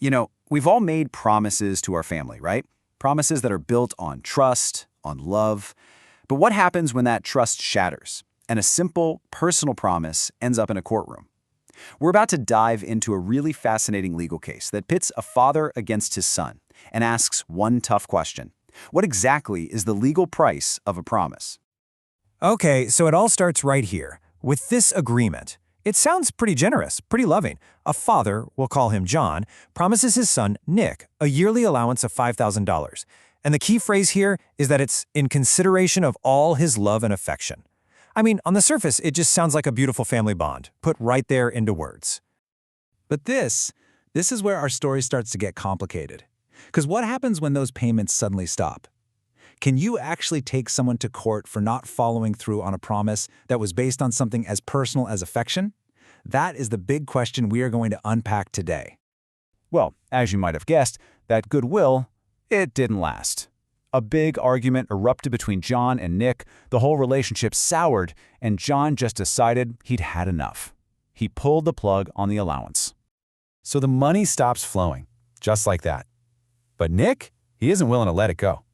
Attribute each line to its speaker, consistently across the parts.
Speaker 1: We've all made promises to our family, right? Promises that are built on trust, on love. But what happens when that trust shatters and a simple, personal promise ends up in a courtroom? We're about to dive into a really fascinating legal case that pits a father against his son and asks one tough question. What exactly is the legal price of a promise?
Speaker 2: Okay, so it all starts right here, with this agreement. It sounds pretty generous, pretty loving. A father, we'll call him John, promises his son, Nick, a yearly allowance of $5,000. And the key phrase here is that it's in consideration of all his love and affection. I mean, on the surface, it just sounds like a beautiful family bond, put right there into words.
Speaker 3: But this is where our story starts to get complicated. Because what happens when those payments suddenly stop? Can you actually take someone to court for not following through on a promise that was based on something as personal as affection? That is the big question we are going to unpack today.
Speaker 1: Well, as you might have guessed, that goodwill, it didn't last. A big argument erupted between John and Nick, the whole relationship soured, and John just decided he'd had enough. He pulled the plug on the allowance. So the money stops flowing, just like that. But Nick, he isn't willing to let it go.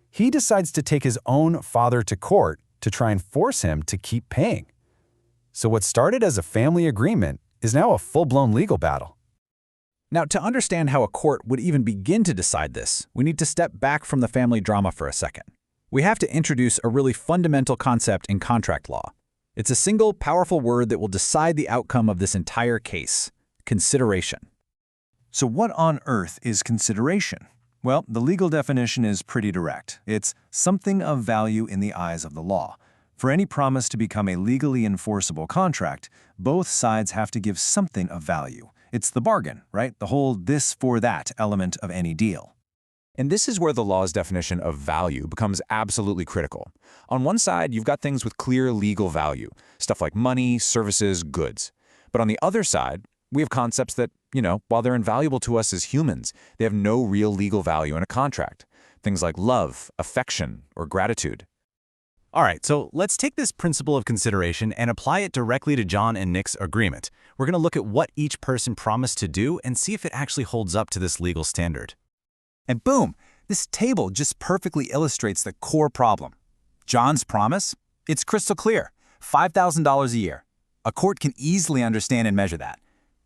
Speaker 1: He decides to take his own father to court to try and force him to keep paying. So what started as a family agreement is now a full-blown legal battle.
Speaker 3: Now, to understand how a court would even begin to decide this, we need to step back from the family drama for a second. We have to introduce a really fundamental concept in contract law. It's a single, powerful word that will decide the outcome of this entire case: consideration.
Speaker 2: So what on earth is consideration? Well, the legal definition is pretty direct. It's something of value in the eyes of the law. For any promise to become a legally enforceable contract, both sides have to give something of value. It's the bargain, right? The whole this for that element of any deal.
Speaker 4: And this is where the law's definition of value becomes absolutely critical. On one side, you've got things with clear legal value, stuff like money, services, goods. But on the other side, we have concepts that, while they're invaluable to us as humans, they have no real legal value in a contract. Things like love, affection, or gratitude.
Speaker 5: All right, so let's take this principle of consideration and apply it directly to John and Nick's agreement. We're going to look at what each person promised to do and see if it actually holds up to this legal standard.
Speaker 3: And boom, this table just perfectly illustrates the core problem. John's promise? It's crystal clear, $5,000 a year. A court can easily understand and measure that.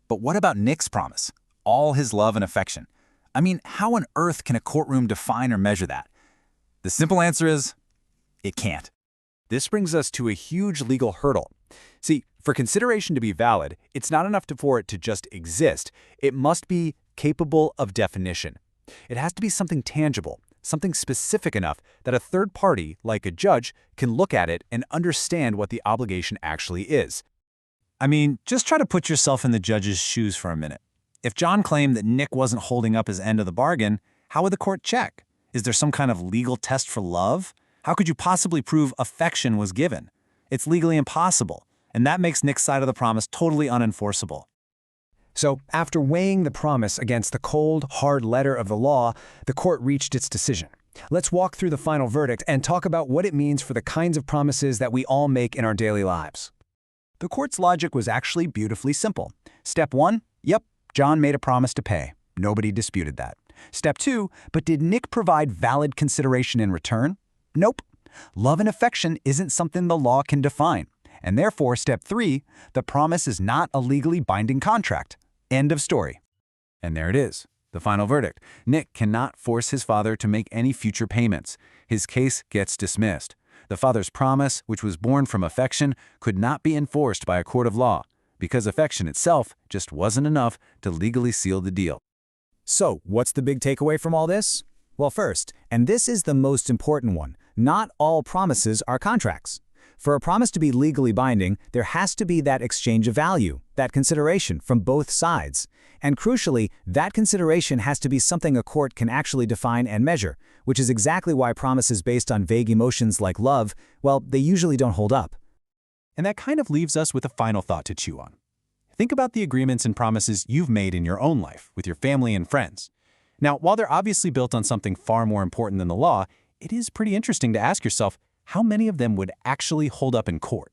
Speaker 3: But what about Nick's promise? All his love and affection. I mean, how on earth can a courtroom define or measure that? The simple answer is, it can't.
Speaker 4: This brings us to a huge legal hurdle. See, for consideration to be valid, it's not enough for it to just exist. It must be capable of definition. It has to be something tangible, something specific enough that a third party, like a judge, can look at it and understand what the obligation actually is.
Speaker 2: I mean, just try to put yourself in the judge's shoes for a minute. If John claimed that Nick wasn't holding up his end of the bargain, how would the court check? Is there some kind of legal test for love? How could you possibly prove affection was given? It's legally impossible, and that makes Nick's side of the promise totally unenforceable.
Speaker 6: So, after weighing the promise against the cold, hard letter of the law, the court reached its decision. Let's walk through the final verdict and talk about what it means for the kinds of promises that we all make in our daily lives.
Speaker 1: The court's logic was actually beautifully simple. Step 1, yep, John made a promise to pay. Nobody disputed that. Step 2, but did Nick provide valid consideration in return? Nope. Love and affection isn't something the law can define. And therefore, step 3, the promise is not a legally binding contract. End of story. And there it is, the final verdict. Nick cannot force his father to make any future payments. His case gets dismissed. The father's promise, which was born from affection, could not be enforced by a court of law, because affection itself just wasn't enough to legally seal the deal.
Speaker 2: So, what's the big takeaway from all this? Well, first, and this is the most important one, not all promises are contracts. For a promise to be legally binding, there has to be that exchange of value, that consideration from both sides. And crucially, that consideration has to be something a court can actually define and measure, which is exactly why promises based on vague emotions like love, well, they usually don't hold up.
Speaker 5: And that kind of leaves us with a final thought to chew on. Think about the agreements and promises you've made in your own life, with your family and friends. Now, while they're obviously built on something far more important than the law, it is pretty interesting to ask yourself, how many of them would actually hold up in court?